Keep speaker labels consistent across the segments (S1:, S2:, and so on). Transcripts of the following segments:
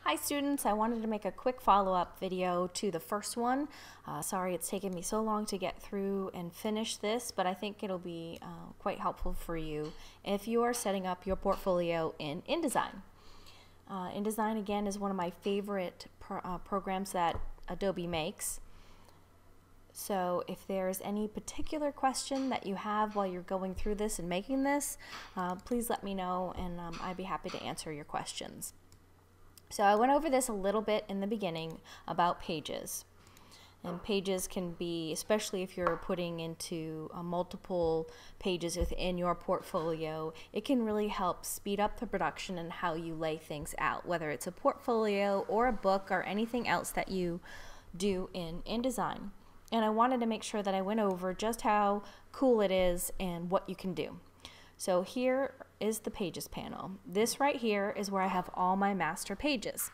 S1: Hi students, I wanted to make a quick follow-up video to the first one. Sorry it's taken me so long to get through and finish this, but I think it'll be quite helpful for you if you are setting up your portfolio in InDesign. InDesign again is one of my favorite programs that Adobe makes. So if there's any particular question that you have while you're going through this and making this, please let me know and I'd be happy to answer your questions. So I went over this a little bit in the beginning about pages. And pages can be, especially if you're putting into multiple pages within your portfolio, it can really help speed up the production and how you lay things out, whether it's a portfolio or a book or anything else that you do in InDesign. And I wanted to make sure that I went over just how cool it is and what you can do. So here is the Pages panel. This right here is where I have all my master pages.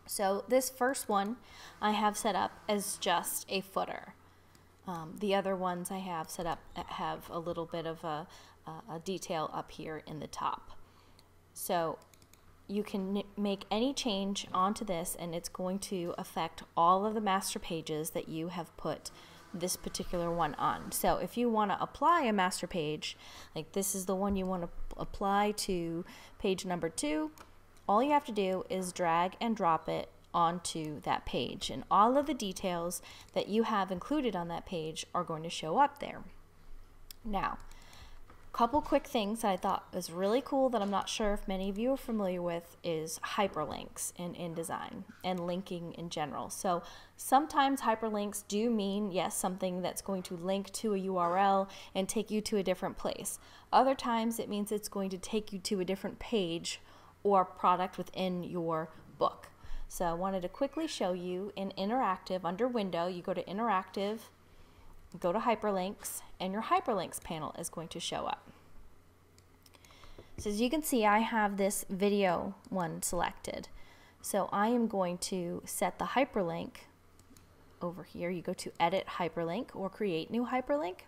S1: So this first one I have set up as just a footer. The other ones I have set up have a little bit of a detail up here in the top. So you can make any change onto this and it's going to affect all of the master pages that you have put this particular one on. So if you want to apply a master page, like this is the one you want to apply to page number 2, all you have to do is drag and drop it onto that page, and all of the details that you have included on that page are going to show up there. Now, couple quick things that I thought was really cool that I'm not sure if many of you are familiar with is hyperlinks in InDesign and linking in general. So sometimes hyperlinks do mean, yes, something that's going to link to a URL and take you to a different place. Other times it means it's going to take you to a different page or product within your book. So I wanted to quickly show you in Interactive under Window, you go to Interactive, go to Hyperlinks, and your Hyperlinks panel is going to show up. So as you can see, I have this video one selected. So I am going to set the hyperlink over here. You go to Edit Hyperlink or Create New Hyperlink.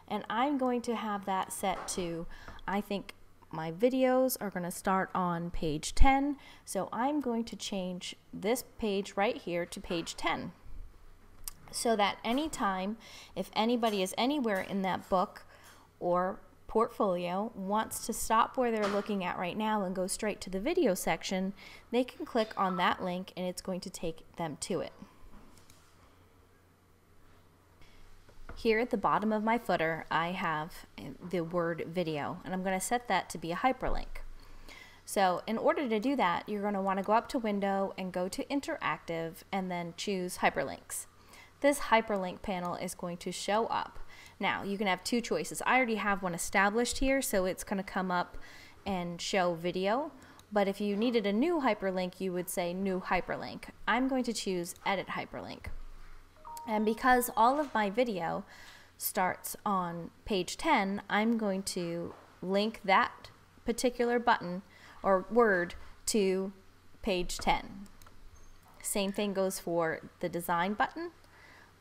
S1: And I'm going to have that set to, I think my videos are going to start on page 10. So I'm going to change this page right here to page 10. So that anytime, if anybody is anywhere in that book or portfolio wants to stop where they're looking at right now and go straight to the video section, they can click on that link and it's going to take them to it. Here at the bottom of my footer, I have the word video, and I'm going to set that to be a hyperlink. So in order to do that, you're going to want to go up to Window and go to Interactive and then choose Hyperlinks. This hyperlink panel is going to show up. Now you can have two choices. I already have one established here, so it's going to come up and show video. But if you needed a new hyperlink, you would say New Hyperlink. I'm going to choose Edit Hyperlink. And because all of my video starts on page 10, I'm going to link that particular button or word to page 10. Same thing goes for the design button.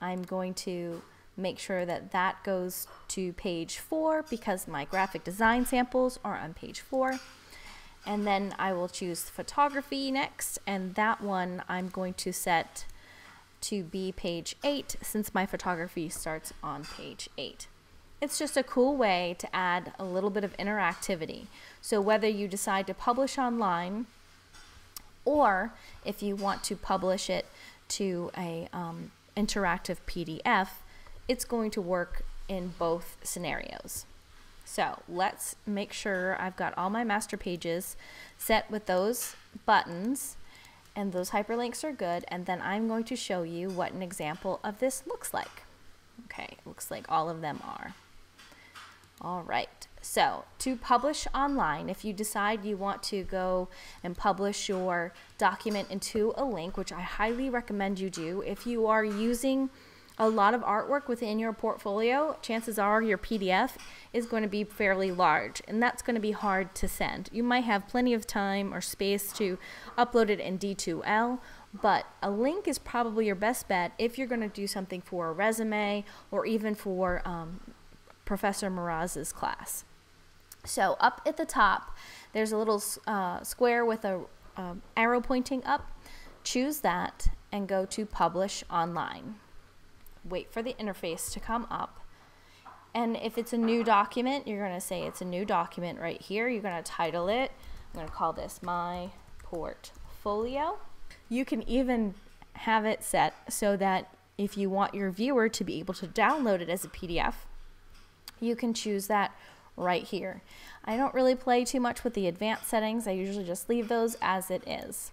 S1: I'm going to make sure that that goes to page 4 because my graphic design samples are on page 4. And then I will choose photography next, and that one I'm going to set to be page 8 since my photography starts on page 8. It's just a cool way to add a little bit of interactivity. So whether you decide to publish online or if you want to publish it to a interactive PDF, it's going to work in both scenarios. So let's make sure I've got all my master pages set with those buttons and those hyperlinks are good, and then I'm going to show you what an example of this looks like. Okay, looks like all of them are. All right, so to publish online, if you decide you want to go and publish your document into a link, which I highly recommend you do, if you are using a lot of artwork within your portfolio, chances are your PDF is going to be fairly large, and that's going to be hard to send. You might have plenty of time or space to upload it in D2L, but a link is probably your best bet if you're going to do something for a resume or even for Professor Miraz's class. So up at the top, there's a little square with a arrow pointing up, choose that and go to Publish Online. Wait for the interface to come up. And if it's a new document, you're going to say it's a new document right here. You're going to title it. I'm going to call this My Portfolio. You can even have it set so that if you want your viewer to be able to download it as a PDF, you can choose that right here. I don't really play too much with the advanced settings. I usually just leave those as it is.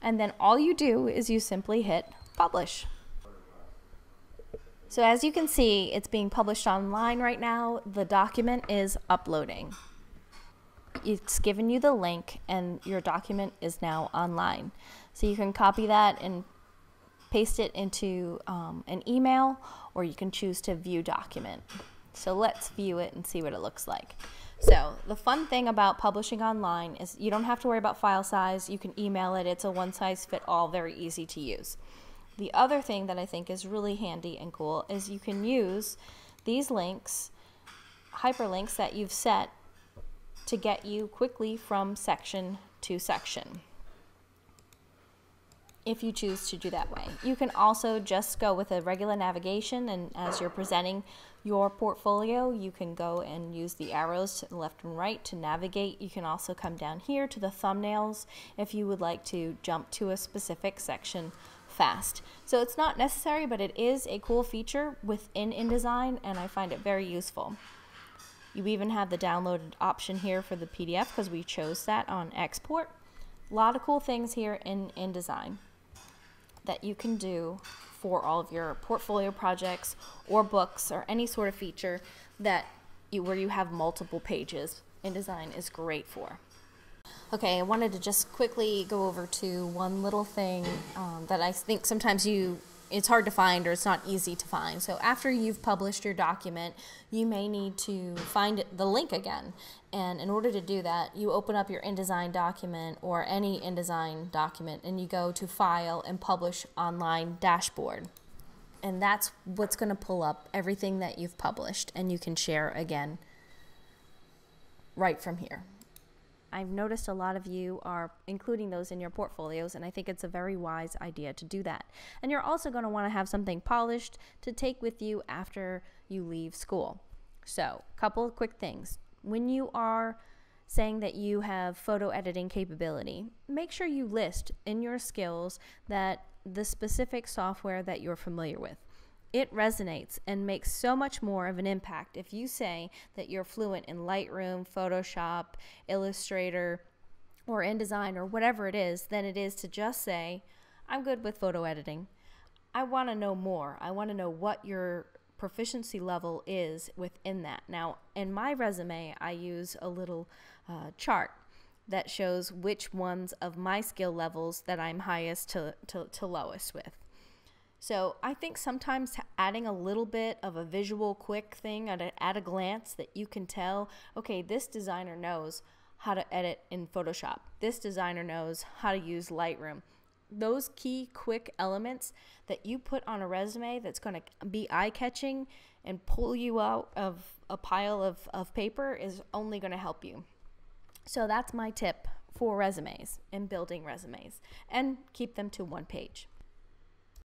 S1: And then all you do is you simply hit Publish. So as you can see, it's being published online right now. The document is uploading. It's given you the link and your document is now online. So you can copy that and paste it into an email, or you can choose to view document. So let's view it and see what it looks like. So the fun thing about publishing online is you don't have to worry about file size. You can email it. It's a one-size-fits-all, very easy to use. The other thing that I think is really handy and cool is you can use these links, hyperlinks that you've set to get you quickly from section to section, if you choose to do that way. You can also just go with a regular navigation, and as you're presenting your portfolio, you can go and use the arrows to the left and right to navigate. You can also come down here to the thumbnails if you would like to jump to a specific section fast. So it's not necessary, but it is a cool feature within InDesign, and I find it very useful. You even have the downloaded option here for the PDF because we chose that on export. A lot of cool things here in InDesign that you can do for all of your portfolio projects or books or any sort of feature that where you have multiple pages. InDesign is great for. Okay, I wanted to just quickly go over to one little thing that I think sometimes it's hard to find or it's not easy to find. So after you've published your document, you may need to find the link again. And in order to do that, you open up your InDesign document or any InDesign document and you go to File and Publish Online Dashboard. And that's what's going to pull up everything that you've published, and you can share again right from here. I've noticed a lot of you are including those in your portfolios, and I think it's a very wise idea to do that. And you're also going to want to have something polished to take with you after you leave school. So, a couple of quick things. When you are saying that you have photo editing capability, make sure you list in your skills that the specific software that you're familiar with. It resonates and makes so much more of an impact if you say that you're fluent in Lightroom, Photoshop, Illustrator, or InDesign, or whatever it is, than it is to just say, I'm good with photo editing. I want to know more. I want to know what your proficiency level is within that. Now, in my resume, I use a little chart that shows which ones of my skill levels that I'm highest to lowest with. So I think sometimes adding a little bit of a visual quick thing at a glance that you can tell, okay, this designer knows how to edit in Photoshop. This designer knows how to use Lightroom. Those key quick elements that you put on a resume that's going to be eye-catching and pull you out of a pile of paper is only going to help you. So that's my tip for resumes and building resumes, and keep them to one page.